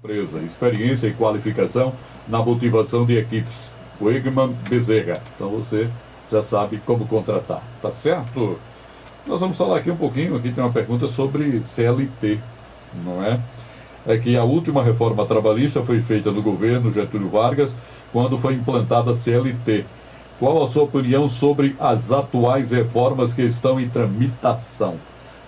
empresa, experiência e qualificação na motivação de equipes. Wegman Bezerra. Então você já sabe como contratar, tá certo? Nós vamos falar aqui um pouquinho, aqui tem uma pergunta sobre CLT, não é? É que a última reforma trabalhista foi feita no governo Getúlio Vargas, quando foi implantada a CLT. Qual a sua opinião sobre as atuais reformas que estão em tramitação?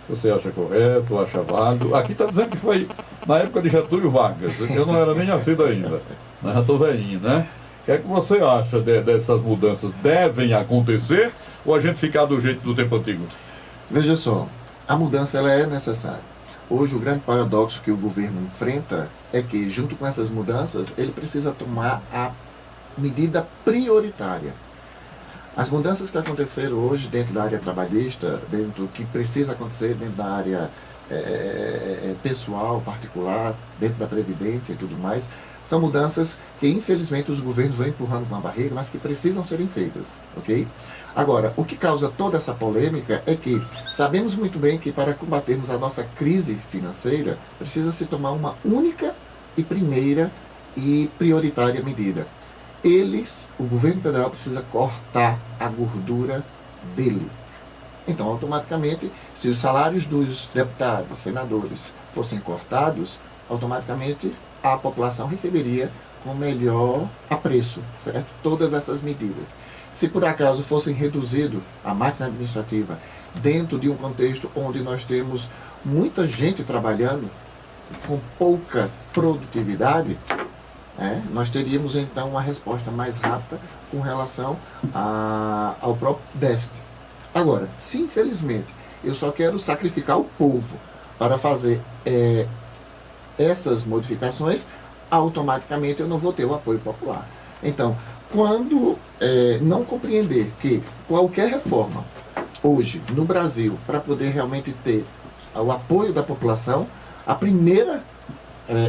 Você acha correto, acha válido? Aqui está dizendo que foi na época de Getúlio Vargas. Eu não era nem nascido ainda, mas já estou velhinho, né? O que é que você acha dessas mudanças? Devem acontecer ou a gente ficar do jeito do tempo antigo? Veja só, a mudança ela é necessária. Hoje o grande paradoxo que o governo enfrenta é que, junto com essas mudanças, ele precisa tomar a medida prioritária. As mudanças que aconteceram hoje dentro da área trabalhista, dentro do que precisa acontecer dentro da área pessoal, particular, dentro da Previdência e tudo mais, são mudanças que infelizmente os governos vão empurrando com a barriga, mas que precisam serem feitas, ok? Agora, o que causa toda essa polêmica é que sabemos muito bem que para combatermos a nossa crise financeira, precisa se tomar uma única e primeira e prioritária medida. O governo federal precisa cortar a gordura dele. Então, automaticamente, se os salários dos deputados, senadores fossem cortados, automaticamente a população receberia com melhor apreço, certo? Todas essas medidas. Se por acaso fossem reduzido a máquina administrativa dentro de um contexto onde nós temos muita gente trabalhando com pouca produtividade, nós teríamos então uma resposta mais rápida com relação ao próprio déficit. Agora, se infelizmente eu só quero sacrificar o povo para fazer essas modificações, automaticamente eu não vou ter o apoio popular. Então, quando não compreender que qualquer reforma hoje no Brasil, para poder realmente ter o apoio da população, a primeira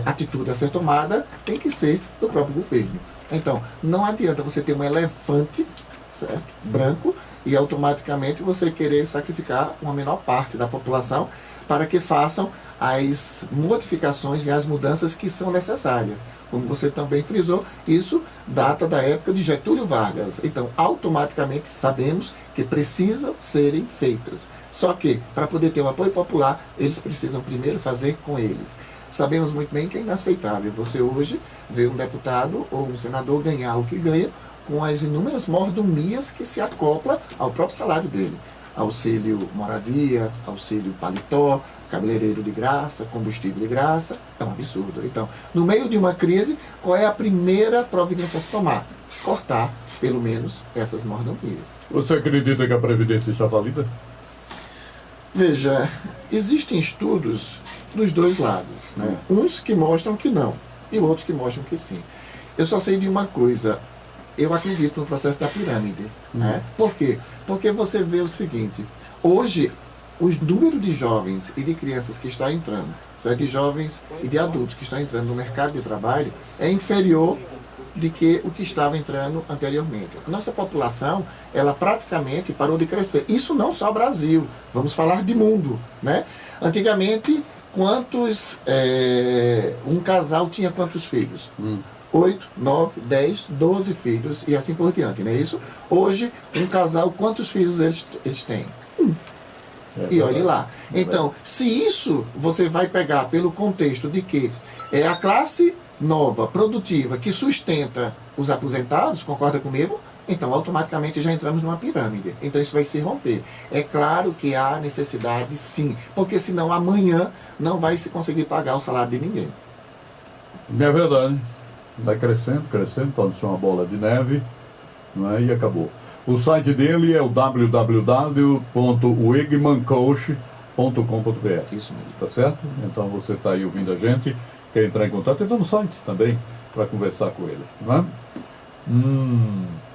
atitude a ser tomada tem que ser do próprio governo. Então, não adianta você ter um elefante, certo, branco, e automaticamente você querer sacrificar uma menor parte da população para que façam as modificações e as mudanças que são necessárias. Como você também frisou, isso data da época de Getúlio Vargas. Então, automaticamente sabemos que precisam serem feitas. Só que, para poder ter o apoio popular, eles precisam primeiro fazer com eles. Sabemos muito bem que é inaceitável você hoje ver um deputado ou um senador ganhar o que ganha com as inúmeras mordomias que se acopla ao próprio salário dele. Auxílio moradia, auxílio paletó, cabeleireiro de graça, combustível de graça, é um absurdo. Então, no meio de uma crise, qual é a primeira providência a se tomar? Cortar, pelo menos, essas mordomias. Você acredita que a Previdência está falida? Veja, existem estudos dos dois lados, né? Uns que mostram que não, e outros que mostram que sim. Eu só sei de uma coisa, eu acredito no processo da pirâmide. Né? Por quê? Porque você vê o seguinte, hoje os números de jovens e de crianças que estão entrando, certo? De jovens e de adultos que estão entrando no mercado de trabalho é inferior de que o que estava entrando anteriormente. A nossa população, ela praticamente parou de crescer. Isso não só Brasil, vamos falar de mundo. Né? Antigamente, um casal tinha quantos filhos? 8, 9, 10, 12 filhos e assim por diante, não é isso? Hoje, um casal, quantos filhos eles têm? E olhe lá. Então, se isso você vai pegar pelo contexto de que é a classe nova, produtiva, que sustenta os aposentados, concorda comigo? Então, automaticamente já entramos numa pirâmide. Então, isso vai se romper. É claro que há necessidade, sim, porque senão amanhã não vai se conseguir pagar o salário de ninguém. É verdade. Vai crescendo, torna-se uma bola de neve, não é? E acabou. O site dele é o www.wegmancoach.com.br. Isso mesmo. Tá certo? Então você está aí ouvindo a gente, quer entrar em contato, entra no site também para conversar com ele. Não é?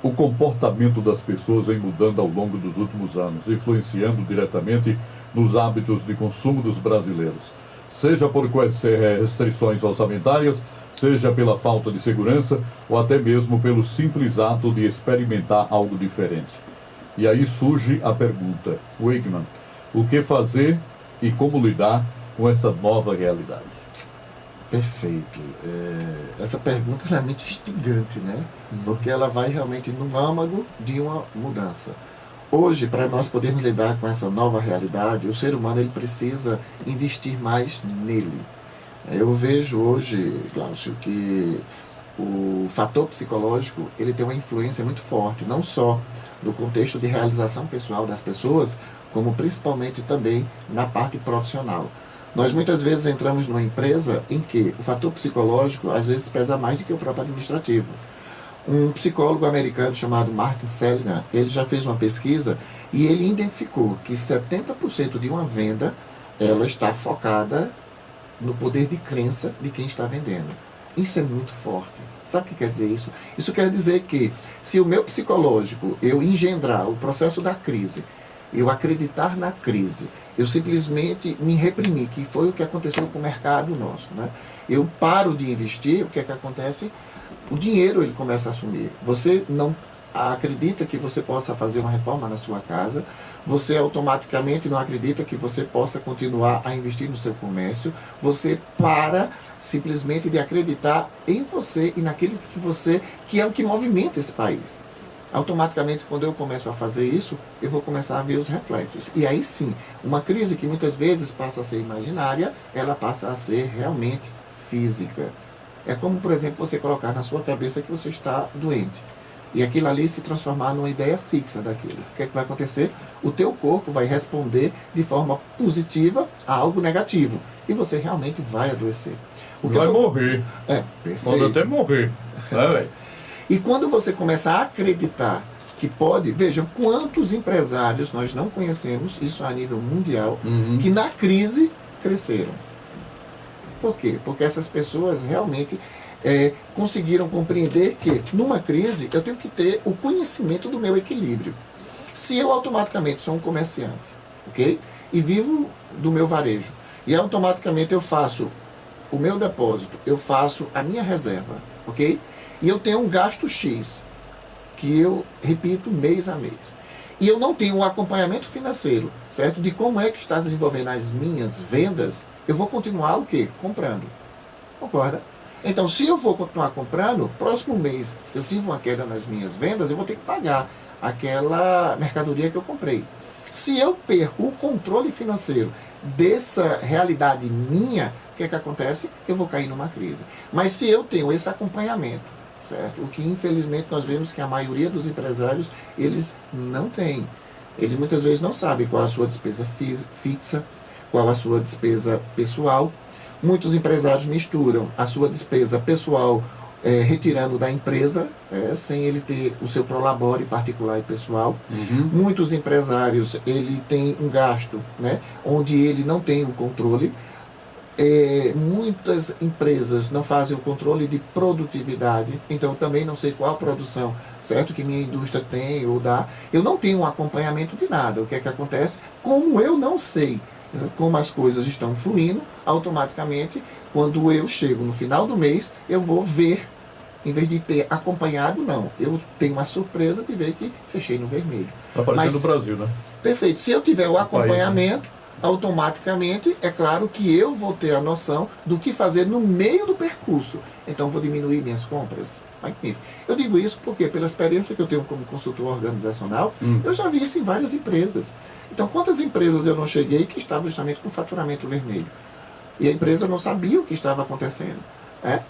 O comportamento das pessoas vem mudando ao longo dos últimos anos, influenciando diretamente nos hábitos de consumo dos brasileiros. Seja por restrições orçamentárias, seja pela falta de segurança ou até mesmo pelo simples ato de experimentar algo diferente. E aí surge a pergunta, Wegman, o que fazer e como lidar com essa nova realidade? Perfeito. Essa pergunta ela é muito instigante, né? Porque ela vai realmente no âmago de uma mudança. Hoje, para nós podermos lidar com essa nova realidade, o ser humano ele precisa investir mais nele. Eu vejo hoje, Glaucio, que o fator psicológico ele tem uma influência muito forte, não só no contexto de realização pessoal das pessoas, como principalmente também na parte profissional. Nós muitas vezes entramos numa empresa em que o fator psicológico às vezes pesa mais do que o próprio administrativo. Um psicólogo americano chamado Martin Seligman, ele já fez uma pesquisa e ele identificou que 70% de uma venda ela está focada no poder de crença de quem está vendendo. Isso é muito forte. Sabe o que quer dizer isso? Isso quer dizer que se o meu psicológico, eu engendrar o processo da crise, eu acreditar na crise, eu simplesmente me reprimir, que foi o que aconteceu com o mercado nosso, né? Eu paro de investir, o que é que acontece? O dinheiro ele começa a sumir. Você não acredita que você possa fazer uma reforma na sua casa, você automaticamente não acredita que você possa continuar a investir no seu comércio, você para simplesmente de acreditar em você e naquilo que é o que movimenta esse país. Automaticamente, quando eu começo a fazer isso, eu vou começar a ver os reflexos. E aí sim, uma crise que muitas vezes passa a ser imaginária, ela passa a ser realmente física. É como, por exemplo, você colocar na sua cabeça que você está doente. E aquilo ali se transformar numa ideia fixa daquilo. O que é que vai acontecer? O teu corpo vai responder de forma positiva a algo negativo. E você realmente vai adoecer. Vai morrer. Perfeito. Pode até morrer. Velho? E quando você começa a acreditar que pode, veja, quantos empresários nós não conhecemos, isso a nível mundial, que na crise cresceram. Por quê? Porque essas pessoas realmente conseguiram compreender que numa crise eu tenho que ter o conhecimento do meu equilíbrio. Se eu automaticamente sou um comerciante, ok? E vivo do meu varejo, e automaticamente eu faço o meu depósito, eu faço a minha reserva, ok? E eu tenho um gasto X, que eu repito mês a mês. E eu não tenho um acompanhamento financeiro, certo? De como é que está desenvolvendo as minhas vendas, eu vou continuar o quê? Comprando. Concorda? Então, se eu vou continuar comprando, próximo mês eu tive uma queda nas minhas vendas, eu vou ter que pagar aquela mercadoria que eu comprei. Se eu perco o controle financeiro dessa realidade minha, o que é que acontece? Eu vou cair numa crise. Mas se eu tenho esse acompanhamento, certo? O que infelizmente nós vemos que a maioria dos empresários, eles não têm. Eles muitas vezes não sabem qual a sua despesa fixa, qual a sua despesa pessoal. Muitos empresários misturam a sua despesa pessoal retirando da empresa, sem ele ter o seu prolabore particular e pessoal. Muitos empresários, ele tem um gasto, né, onde ele não tem o controle. Muitas empresas não fazem o controle de produtividade, então eu também não sei qual a produção, certo, que minha indústria tem ou dá. Eu não tenho um acompanhamento de nada. O que é que acontece? Como eu não sei como as coisas estão fluindo, automaticamente, quando eu chego no final do mês, eu vou ver, em vez de ter acompanhado, não. Eu tenho uma surpresa de ver que fechei no vermelho. Está aparecendo no Brasil, né? Perfeito. Se eu tiver o acompanhamento, automaticamente, é claro que eu vou ter a noção do que fazer no meio do percurso. Então, vou diminuir minhas compras. Magnífico. Eu digo isso porque, pela experiência que eu tenho como consultor organizacional, eu já vi isso em várias empresas. Então, quantas empresas eu não cheguei que estavam justamente com faturamento vermelho? E a empresa não sabia o que estava acontecendo.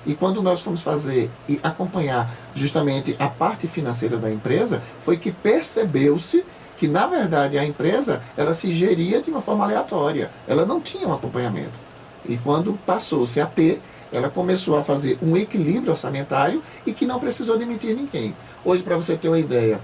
E quando nós fomos fazer e acompanhar justamente a parte financeira da empresa, foi que percebeu-se que, na verdade, a empresa ela se geria de uma forma aleatória. Ela não tinha um acompanhamento. E quando passou-se a ter, ela começou a fazer um equilíbrio orçamentário e que não precisou demitir ninguém. Hoje, para você ter uma ideia,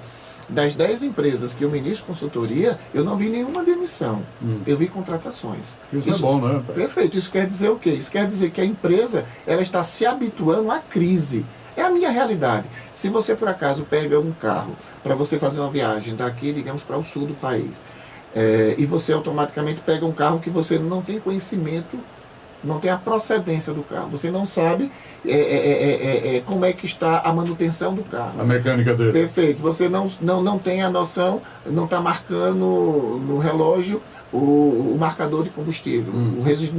das 10 empresas que eu ministro consultoria, eu não vi nenhuma demissão. Eu vi contratações. Isso é bom, né? Perfeito. Isso quer dizer o quê? Isso quer dizer que a empresa ela está se habituando à crise. É a minha realidade. Se você, por acaso, pega um carro para você fazer uma viagem daqui, digamos, para o sul do país, e você automaticamente pega um carro que você não tem conhecimento, não tem a procedência do carro, você não sabe como é que está a manutenção do carro. A mecânica dele. Perfeito. Você não tem a noção, não está marcando no relógio o marcador de combustível. O registro,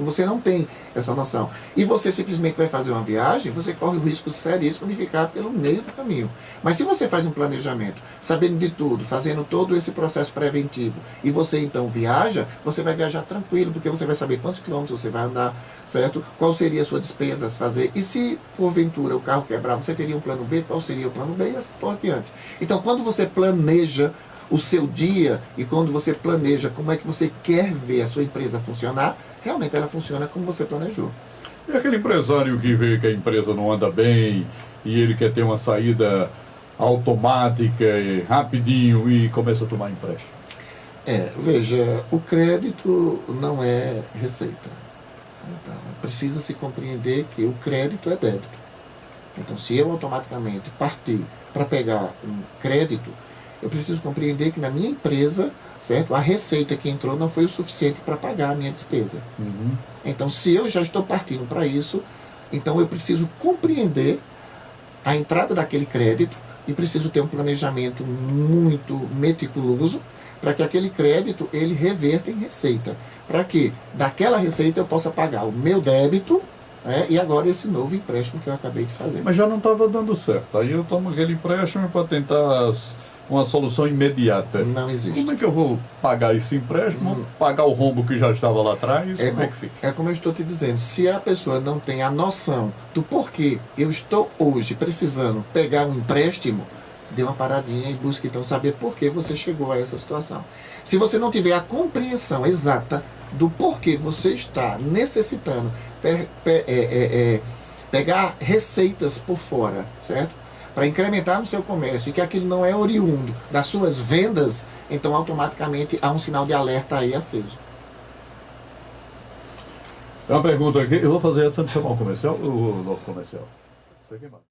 você não tem essa noção. E você simplesmente vai fazer uma viagem, você corre o risco seríssimo de ficar pelo meio do caminho. Mas se você faz um planejamento, sabendo de tudo, fazendo todo esse processo preventivo, e você então viaja, você vai viajar tranquilo, porque você vai saber quantos quilômetros você vai andar, certo? Qual seria a sua despesa a fazer, e se porventura o carro quebrar, você teria um plano B, qual seria o plano B, e assim por diante. Então, quando você planeja o seu dia e quando você planeja como é que você quer ver a sua empresa funcionar, realmente ela funciona como você planejou. E aquele empresário que vê que a empresa não anda bem e ele quer ter uma saída automática, rapidinho, e começa a tomar empréstimo? Veja, o crédito não é receita. Então, precisa se compreender que o crédito é débito. Então, se eu automaticamente partir para pegar um crédito, eu preciso compreender que na minha empresa, certo, a receita que entrou não foi o suficiente para pagar a minha despesa. Então, se eu já estou partindo para isso, então eu preciso compreender a entrada daquele crédito e preciso ter um planejamento muito meticuloso para que aquele crédito ele reverta em receita. Para que daquela receita eu possa pagar o meu débito, e agora esse novo empréstimo que eu acabei de fazer. Mas já não estava dando certo. Aí eu tomo aquele empréstimo para tentar uma solução imediata. Não existe. Como é que eu vou pagar esse empréstimo, pagar o rombo que já estava lá atrás? Como é que fica? É como eu estou te dizendo, se a pessoa não tem a noção do porquê eu estou hoje precisando pegar um empréstimo, dê uma paradinha e busque então saber por que você chegou a essa situação. Se você não tiver a compreensão exata do porquê você está necessitando pegar receitas por fora, certo? Para incrementar no seu comércio e que aquilo não é oriundo das suas vendas, então automaticamente há um sinal de alerta aí aceso. É uma pergunta aqui, eu vou fazer essa antes de chamar o comercial ou o comercial? Isso aqui, mano.